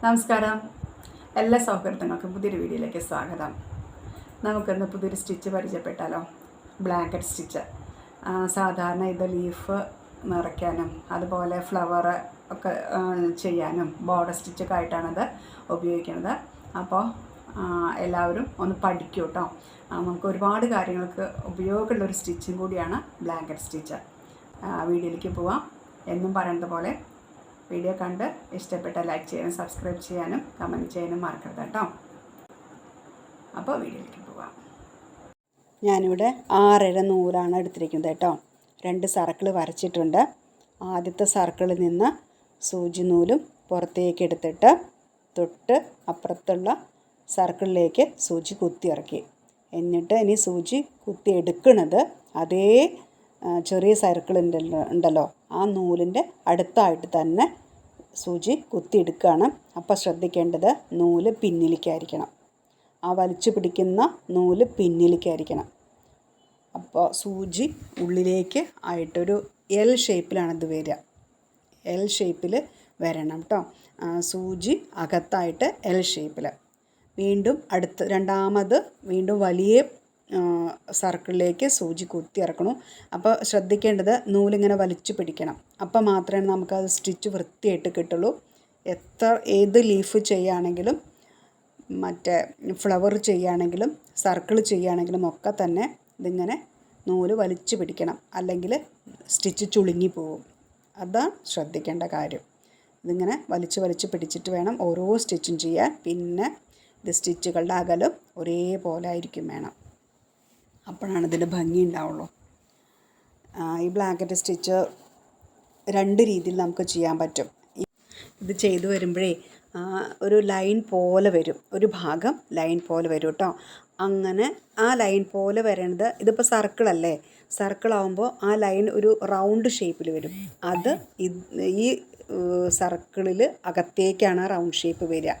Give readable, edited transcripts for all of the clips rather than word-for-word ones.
നമസ്കാരം. എല്ലാ സൗകര്യങ്ങൾക്കും പുതിയൊരു വീഡിയോയിലേക്ക് സ്വാഗതം. നമുക്കിന്ന് പുതിയൊരു സ്റ്റിച്ച് പരിചയപ്പെട്ടാലോ? Blanket stitch. സാധാരണ ഇത് ലീഫ് നിറയ്ക്കാനും അതുപോലെ ഫ്ലവർ ഒക്കെ ചെയ്യാനും ബോർഡർ സ്റ്റിച്ചൊക്കെ ആയിട്ടാണിത് ഉപയോഗിക്കുന്നത്. അപ്പോൾ എല്ലാവരും ഒന്ന് പഠിക്കൂ കേട്ടോ. നമുക്ക് ഒരുപാട് കാര്യങ്ങൾക്ക് ഉപയോഗമുള്ളൊരു സ്റ്റിച്ചും കൂടിയാണ് ബ്ലാങ്കറ്റ് സ്റ്റിച്ച്. വീഡിയോയിലേക്ക് പോവാം. എന്നും പറയുന്നത് പോലെ വീഡിയോ കണ്ട് ഇഷ്ടപ്പെട്ട ലൈക്ക് ചെയ്യാനും സബ്സ്ക്രൈബ് ചെയ്യാനും കമൻറ്റ് ചെയ്യാനും മറക്കരുത് കേട്ടോ. അപ്പോൾ വീഡിയോയിലേക്ക് പോവാം. ഞാനിവിടെ 6 നൂലാണ് എടുത്തിരിക്കുന്നത് കേട്ടോ. 2 സർക്കിൾ വരച്ചിട്ടുണ്ട്. ആദ്യത്തെ സർക്കിളിൽ നിന്ന് സൂചി നൂലും പുറത്തേക്ക് എടുത്തിട്ട് തൊട്ട് അപ്പുറത്തുള്ള സർക്കിളിലേക്ക് സൂചി കുത്തി ഇറക്കി. എന്നിട്ട് ഇനി സൂചി കുത്തി എടുക്കുന്നത് അതേ ചെറിയ സർക്കിൾ ഉണ്ടല്ലോ ആ നൂലിൻ്റെ അടുത്തായിട്ട് തന്നെ സൂചി കുത്തിയെടുക്കുകയാണ്. അപ്പോൾ ശ്രദ്ധിക്കേണ്ടത് നൂല് പിന്നിലേക്കായിരിക്കണം. ആ വലിച്ചു പിടിക്കുന്ന നൂല് പിന്നിലേക്കായിരിക്കണം. അപ്പോൾ സൂചി ഉള്ളിലേക്ക് ആയിട്ടൊരു എൽ ഷേപ്പിലാണ് ഇത് വരിക. എൽ ഷേപ്പിൽ വരണം കേട്ടോ. സൂചി അകത്തായിട്ട് എൽ ഷേപ്പിൽ. വീണ്ടും രണ്ടാമത് വീണ്ടും വലിയ സർക്കിളിലേക്ക് സൂചി കുത്തി ഇറക്കണം. അപ്പോൾ ശ്രദ്ധിക്കേണ്ടത് നൂലിങ്ങനെ വലിച്ചു പിടിക്കണം. അപ്പോൾ മാത്രമേ നമുക്കത് സ്റ്റിച്ച് വൃത്തിയായിട്ട് കിട്ടുള്ളൂ. ഏത് ലീഫ് ചെയ്യുകയാണെങ്കിലും മറ്റേ ഫ്ലവർ ചെയ്യുകയാണെങ്കിലും സർക്കിൾ ചെയ്യുകയാണെങ്കിലും ഒക്കെ തന്നെ ഇതിങ്ങനെ നൂല് വലിച്ചു പിടിക്കണം. അല്ലെങ്കിൽ സ്റ്റിച്ച് ചുളുങ്ങി പോകും. അതാണ് ശ്രദ്ധിക്കേണ്ട കാര്യം. ഇതിങ്ങനെ വലിച്ചു പിടിച്ചിട്ട് വേണം ഓരോ സ്റ്റിച്ചും ചെയ്യാൻ. പിന്നെ ഇത് സ്റ്റിച്ചുകളുടെ അകലം ഒരേപോലെ ആയിരിക്കും വേണം. അപ്പോഴാണ് ഇതിൻ്റെ ഭംഗി ഉണ്ടാവുള്ളൂ. ഈ ബ്ലാങ്കറ്റ് സ്റ്റിച്ച് 2 രീതിയിൽ നമുക്ക് ചെയ്യാൻ പറ്റും. ഇത് ചെയ്തു വരുമ്പോഴേ ഒരു ലൈൻ പോലെ വരും. ഒരു ഭാഗം ലൈൻ പോലെ വരും കേട്ടോ. അങ്ങനെ ആ ലൈൻ പോലെ വരേണ്ടത് ഇതിപ്പോൾ സർക്കിളല്ലേ. സർക്കിളാവുമ്പോൾ ആ ലൈൻ ഒരു റൗണ്ട് ഷേപ്പിൽ വരും. അത് ഈ സർക്കിളിൽ അകത്തേക്കാണ് റൗണ്ട് ഷേപ്പ് വരിക.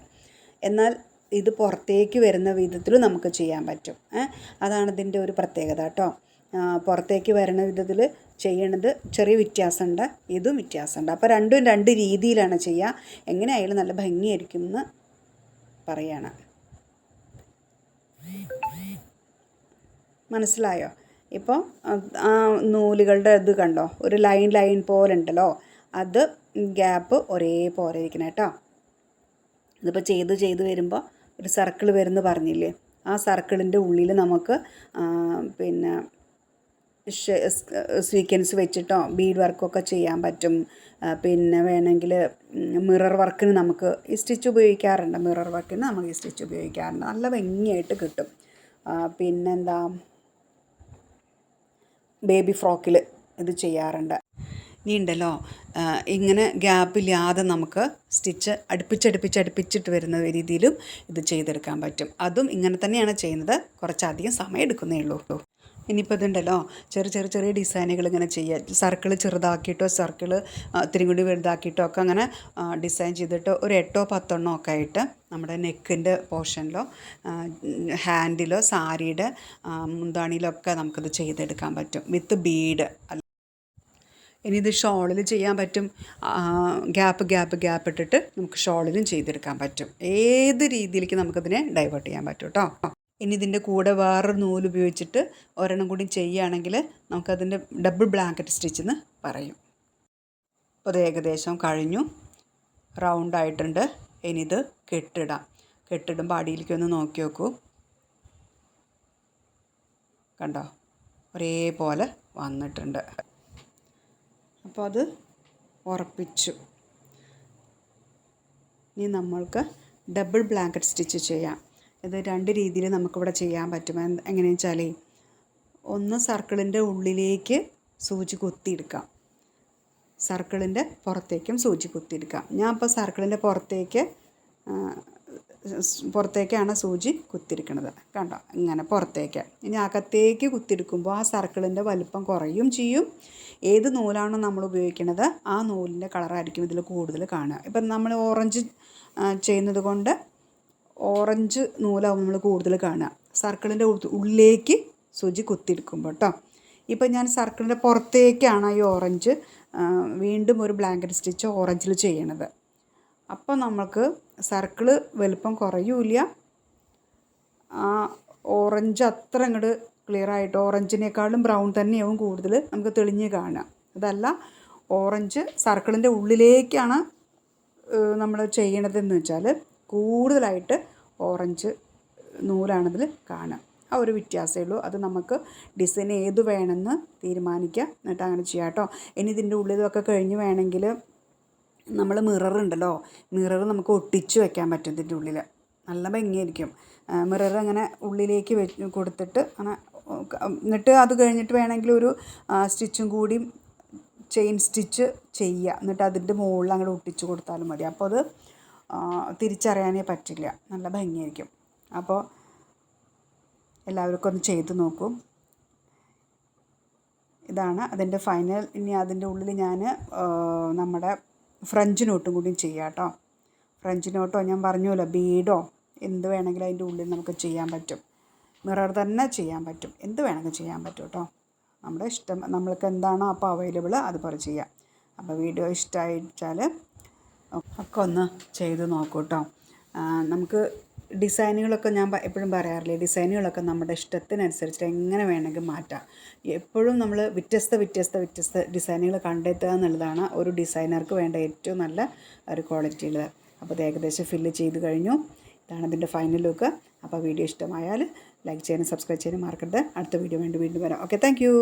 എന്നാൽ ഇത് പുറത്തേക്ക് വരുന്ന വിധത്തിൽ നമുക്ക് ചെയ്യാൻ പറ്റും. അതാണ് ഇതിൻ്റെ ഒരു പ്രത്യേകത കേട്ടോ. പുറത്തേക്ക് വരുന്ന വിധത്തിൽ ചെയ്യണത് ചെറിയ വ്യത്യാസമുണ്ട്, ഇതും വ്യത്യാസമുണ്ട്. അപ്പോൾ രണ്ടും 2 രീതിയിലാണ് ചെയ്യുക. എങ്ങനെയായാലും നല്ല ഭംഗിയായിരിക്കും എന്ന് പറയാണ്. മനസ്സിലായോ? ഇപ്പോൾ ആ നൂലുകളുടെ ഇത് കണ്ടോ, ഒരു ലൈൻ പോലെ ഉണ്ടല്ലോ. അത് ഗ്യാപ്പ് ഒരേപോലെ ഇരിക്കണം കേട്ടോ. ഇതിപ്പോൾ ചെയ്ത് വരുമ്പോൾ ഒരു സർക്കിൾ വരുമെന്ന് പറഞ്ഞില്ലേ, ആ സർക്കിളിൻ്റെ ഉള്ളിൽ നമുക്ക് പിന്നെ സ്വീക്വൻസ് വെച്ചിട്ടോ ബീഡ് വർക്കൊക്കെ ചെയ്യാൻ പറ്റും. പിന്നെ വേണമെങ്കിൽ മിറർ വർക്കിന് നമുക്ക് ഈ സ്റ്റിച്ച് ഉപയോഗിക്കാറുണ്ട്. മിറർ വർക്കിന് നമുക്ക് ഈ സ്റ്റിച്ച് ഉപയോഗിക്കാറുണ്ട്. നല്ല ഭംഗിയായിട്ട് കിട്ടും. പിന്നെന്താ, ബേബി ഫ്രോക്കിൽ ഇത് ചെയ്യാറുണ്ട്. ഇനി ഉണ്ടല്ലോ, ഇങ്ങനെ ഗ്യാപ്പില്ലാതെ നമുക്ക് സ്റ്റിച്ച് അടുപ്പിച്ചിട്ട് വരുന്ന രീതിയിലും ഇത് ചെയ്തെടുക്കാൻ പറ്റും. അതും ഇങ്ങനെ തന്നെയാണ് ചെയ്യുന്നത്, കുറച്ചധികം സമയം എടുക്കുന്നേ ഉള്ളൂ. ഇനിയിപ്പോൾ ഇതുണ്ടല്ലോ, ചെറിയ ഡിസൈനുകൾ ഇങ്ങനെ ചെയ്യുക. സർക്കിൾ ചെറുതാക്കിയിട്ടോ സർക്കിൾ ഇത്തിരി കൂടി വലുതാക്കിയിട്ടോ ഒക്കെ അങ്ങനെ ഡിസൈൻ ചെയ്തിട്ട് ഒരു 8 10 ഒക്കെ ആയിട്ട് നമ്മുടെ നെക്കിൻ്റെ പോർഷനിലോ ഹാൻഡിലോ സാരിയുടെ മുന്താണിയിലൊക്കെ നമുക്കിത് ചെയ്തെടുക്കാൻ പറ്റും വിത്ത് ബീഡ്. ഇനി ഇത് ഷോളിൽ ചെയ്യാൻ പറ്റും. ഗ്യാപ്പ് ഇട്ടിട്ട് നമുക്ക് ഷോളിലും ചെയ്തെടുക്കാൻ പറ്റും. ഏത് രീതിയിലേക്ക് നമുക്കതിനെ ഡൈവേർട്ട് ചെയ്യാൻ പറ്റും കേട്ടോ. ഇനി ഇതിൻ്റെ കൂടെ വേറൊരു നൂല് ഉപയോഗിച്ചിട്ട് ഒരെണ്ണം കൂടി ചെയ്യുകയാണെങ്കിൽ നമുക്കതിൻ്റെ ഡബിൾ ബ്ലാങ്കറ്റ് സ്റ്റിച്ച് എന്ന് പറയും. അപ്പോൾ അത് ഏകദേശം കഴിഞ്ഞു, റൗണ്ടായിട്ടുണ്ട്. ഇനി ഇത് കെട്ടിടുമ്പോൾ അടിയിലേക്ക് ഒന്ന് നോക്കി നോക്കൂ. കണ്ടോ, ഒരേപോലെ വന്നിട്ടുണ്ട്. അപ്പോൾ അത് ഉറപ്പിച്ചു. ഇനി നമ്മൾക്ക് ഡബിൾ ബ്ലാങ്കറ്റ് സ്റ്റിച്ച് ചെയ്യാം. ഇത് 2 രീതിയിൽ നമുക്കിവിടെ ചെയ്യാൻ പറ്റും. എങ്ങനെയാണെന്ന് വെച്ചാൽ, ഒന്ന് സർക്കിളിൻ്റെ ഉള്ളിലേക്ക് സൂചി കുത്തിയെടുക്കാം, സർക്കിളിൻ്റെ പുറത്തേക്കും സൂചി കുത്തിയെടുക്കാം. ഞാൻ ഇപ്പോൾ സർക്കിളിൻ്റെ പുറത്തേക്കാണ് സൂചി കുത്തിയെടുക്കുന്നത്. കണ്ടോ, ഇങ്ങനെ പുറത്തേക്ക്. ഇനി അകത്തേക്ക് കുത്തിയെടുക്കുമ്പോൾ ആ സർക്കിളിൻ്റെ വലുപ്പം കുറയും ചെയ്യും. ഏത് നൂലാണോ നമ്മൾ ഉപയോഗിക്കുന്നത് ആ നൂലിൻ്റെ കളറായിരിക്കും ഇതിൽ കൂടുതൽ കാണുക. ഇപ്പം നമ്മൾ ഓറഞ്ച് ചെയ്യുന്നത് കൊണ്ട് ഓറഞ്ച് നൂലാവും നമ്മൾ കൂടുതൽ കാണുക സർക്കിളിൻ്റെ ഉള്ളിലേക്ക് സൂചി കുത്തിയെടുക്കുമ്പോൾ കേട്ടോ. ഇപ്പം ഞാൻ സർക്കിളിൻ്റെ പുറത്തേക്കാണ് ഈ ഓറഞ്ച് വീണ്ടും ഒരു ബ്ലാങ്കറ്റ് സ്റ്റിച്ച് ഓറഞ്ചിൽ ചെയ്യണത്. അപ്പോൾ നമുക്ക് സർക്കിള് വലുപ്പം കുറയൂല, ആ ഓറഞ്ച് അത്ര അങ്ങോട്ട് ക്ലിയർ ആയിട്ട് ഓറഞ്ചിനേക്കാളും ബ്രൗൺ തന്നെയാവും കൂടുതൽ നമുക്ക് തെളിഞ്ഞ് കാണുക. അതല്ല, ഓറഞ്ച് സർക്കിളിൻ്റെ ഉള്ളിലേക്കാണ് നമ്മൾ ചെയ്യണതെന്ന് വെച്ചാൽ കൂടുതലായിട്ട് ഓറഞ്ച് നൂലാണതിൽ കാണുക. ആ ഒരു വ്യത്യാസമേ ഉള്ളൂ. അത് നമുക്ക് ഡിസൈൻ ഏത് വേണമെന്ന് തീരുമാനിക്കുക, എന്നിട്ട് അങ്ങനെ ചെയ്യാം കേട്ടോ. ഇനി ഇതിൻ്റെ ഉള്ളിലൊക്കെ കഴിഞ്ഞ് വേണമെങ്കിൽ നമ്മൾ മിററുണ്ടല്ലോ, മിറർ നമുക്ക് ഒട്ടിച്ച് വെക്കാൻ പറ്റും ഇതിൻ്റെ ഉള്ളിൽ. നല്ല ഭംഗിയായിരിക്കും. മിറർ അങ്ങനെ ഉള്ളിലേക്ക് കൊടുത്തിട്ട് അങ്ങനെ, എന്നിട്ട് അത് കഴിഞ്ഞിട്ട് വേണമെങ്കിൽ ഒരു സ്റ്റിച്ചും കൂടി ചെയിൻ സ്റ്റിച്ച് ചെയ്യുക. എന്നിട്ട് അതിൻ്റെ മുകളിൽ അങ്ങോട്ട് ഒട്ടിച്ച് കൊടുത്താലും മതി. അപ്പോൾ അത് തിരിച്ചറിയാനേ പറ്റില്ല, നല്ല ഭംഗിയായിരിക്കും. അപ്പോൾ എല്ലാവർക്കും ഒന്ന് ചെയ്ത് നോക്കൂ. ഇതാണ് അതിൻ്റെ ഫൈനൽ. ഇനി അതിൻ്റെ ഉള്ളിൽ ഞാൻ നമ്മുടെ ഫ്രഞ്ച് നോട്ടും കൂടി ചെയ്യാം കേട്ടോ. ഫ്രഞ്ച് നോട്ടോ ഞാൻ പറഞ്ഞല്ലോ, ബീഡോ എന്ത് വേണമെങ്കിലും അതിൻ്റെ ഉള്ളിൽ നമുക്ക് ചെയ്യാൻ പറ്റും. മിറർ തന്നെ ചെയ്യാൻ പറ്റും, എന്ത് വേണമെങ്കിലും ചെയ്യാൻ പറ്റും കേട്ടോ. നമ്മുടെ ഇഷ്ടം, നമ്മൾക്ക് എന്താണോ അപ്പോൾ അവൈലബിൾ അതുപോലെ ചെയ്യാം. അപ്പോൾ വീഡിയോ ഇഷ്ടമായിച്ചാൽ ഒക്കെ ഒന്ന് ചെയ്ത് നോക്കൂ കേട്ടോ. നമുക്ക് ഡിസൈനുകളൊക്കെ ഞാൻ എപ്പോഴും പറയാറില്ലേ, ഡിസൈനുകളൊക്കെ നമ്മുടെ ഇഷ്ടത്തിനനുസരിച്ച് എങ്ങനെ വേണമെങ്കിൽ മാറ്റാം. എപ്പോഴും നമ്മൾ വ്യത്യസ്ത ഡിസൈനുകൾ കണ്ടെത്തുക എന്നുള്ളതാണ് ഒരു ഡിസൈനർക്ക് വേണ്ട ഏറ്റവും നല്ല ഒരു ക്വാളിറ്റിയുള്ളത്. അപ്പോൾ ഇത് ഏകദേശം ഫില്ല് ചെയ്ത് കഴിഞ്ഞു. ഇതാണ് ഇതിൻ്റെ ഫൈനൽ ലുക്ക്. അപ്പോൾ വീഡിയോ ഇഷ്ടമായാൽ ലൈക്ക് ചെയ്യാനും സബ്സ്ക്രൈബ് ചെയ്യാനും മറക്കരുത്. അടുത്ത വീഡിയോ വീണ്ടും വരാം. Okay, thank you.